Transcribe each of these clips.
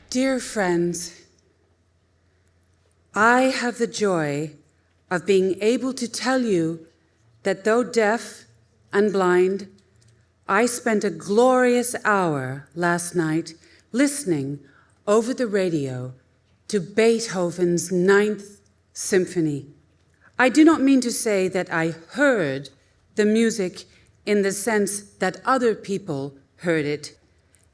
Dear friends, I have the joy of being able to tell you that though deaf and blind, I spent a glorious hour last night listening over the radio to Beethoven's Ninth Symphony. I do not mean to say that I heard the music in the sense that other people heard it,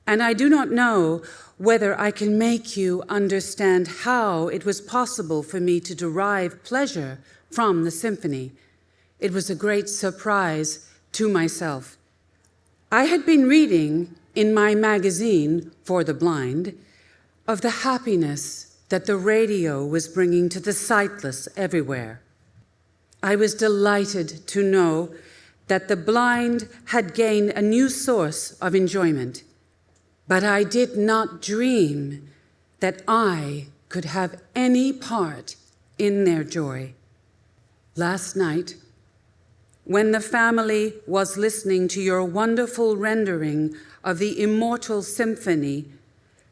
and I do not know whether I can make you understand how it was possible for me to derive pleasure from the symphony. It was a great surprise to myself. I had been reading in my magazine for the blind of the happiness that the radio was bringing to the sightless everywhere. I was delighted to know that the blind had gained a new source of enjoyment, but I did not dream that I could have any part in their joy. Last night, when the family was listening to your wonderful rendering of the Immortal Symphony,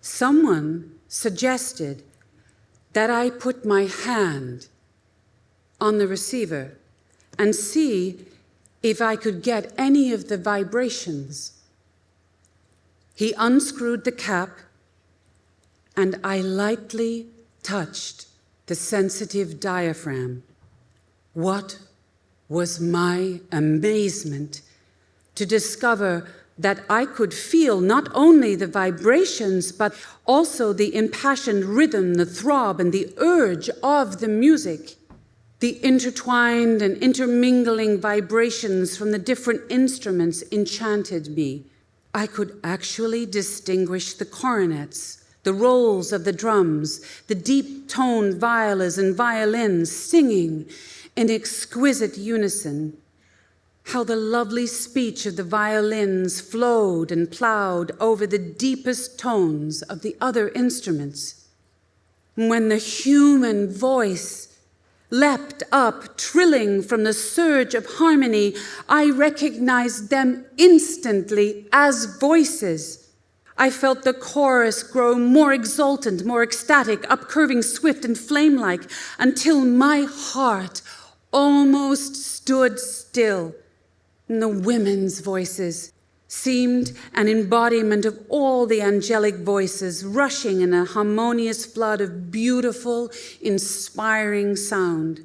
someone suggested that I put my hand on the receiver and see if I could get any of the vibrations. He unscrewed the cap, and I lightly touched the sensitive diaphragm. What was my amazement to discover that I could feel not only the vibrations, but also the impassioned rhythm, the throb, and the urge of the music. The intertwined and intermingling vibrations from the different instruments enchanted me. I could actually distinguish the cornets, the rolls of the drums, the deep-toned violas and violins singing in exquisite unison. How the lovely speech of the violins flowed and plowed over the deepest tones of the other instruments. When the human voice leapt up, trilling from the surge of harmony, I recognized them instantly as voices. I felt the chorus grow more exultant, more ecstatic, upcurving swift and flame-like, until my heart almost stood still. And the women's voices seemed an embodiment of all the angelic voices, rushing in a harmonious flood of beautiful, inspiring sound.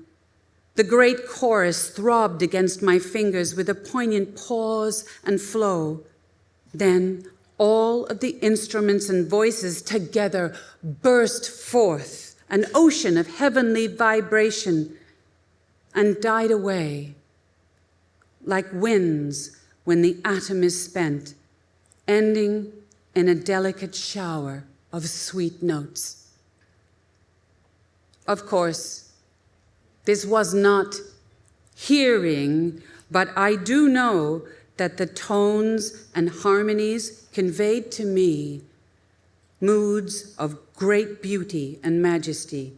The great chorus throbbed against my fingers with a poignant pause and flow. Then all of the instruments and voices together burst forth, an ocean of heavenly vibration, and died away like winds when the atom is spent, ending in a delicate shower of sweet notes. Of course, this was not hearing, but I do know that the tones and harmonies conveyed to me moods of great beauty and majesty.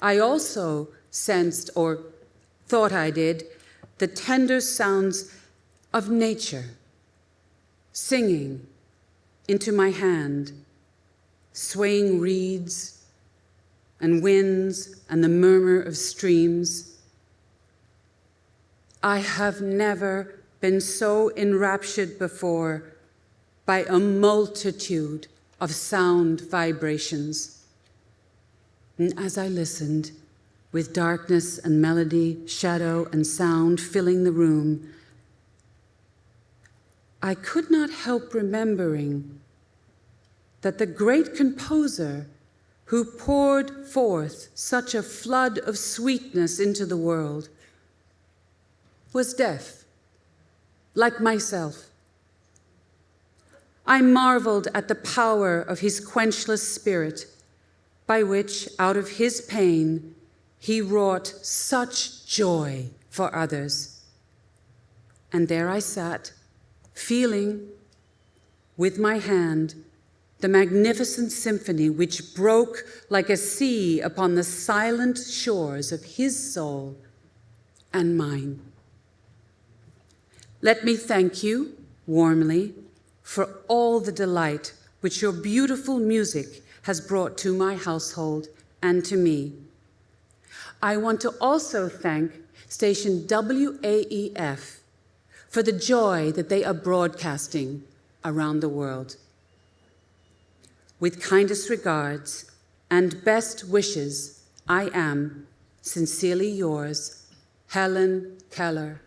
I also sensed, or thought I did, the tender sounds of nature singing into my hand, swaying reeds and winds and the murmur of streams. I have never been so enraptured before by a multitude of sound vibrations. And as I listened, with darkness and melody, shadow and sound filling the room, I could not help remembering that the great composer who poured forth such a flood of sweetness into the world was deaf, like myself. I marveled at the power of his quenchless spirit, by which, out of his pain, he wrought such joy for others. And there I sat, feeling with my hand the magnificent symphony which broke like a sea upon the silent shores of his soul and mine. Let me thank you warmly for all the delight which your beautiful music has brought to my household and to me. I want to also thank station WAEF for the joy that they are broadcasting around the world. With kindest regards and best wishes, I am sincerely yours, Helen Keller.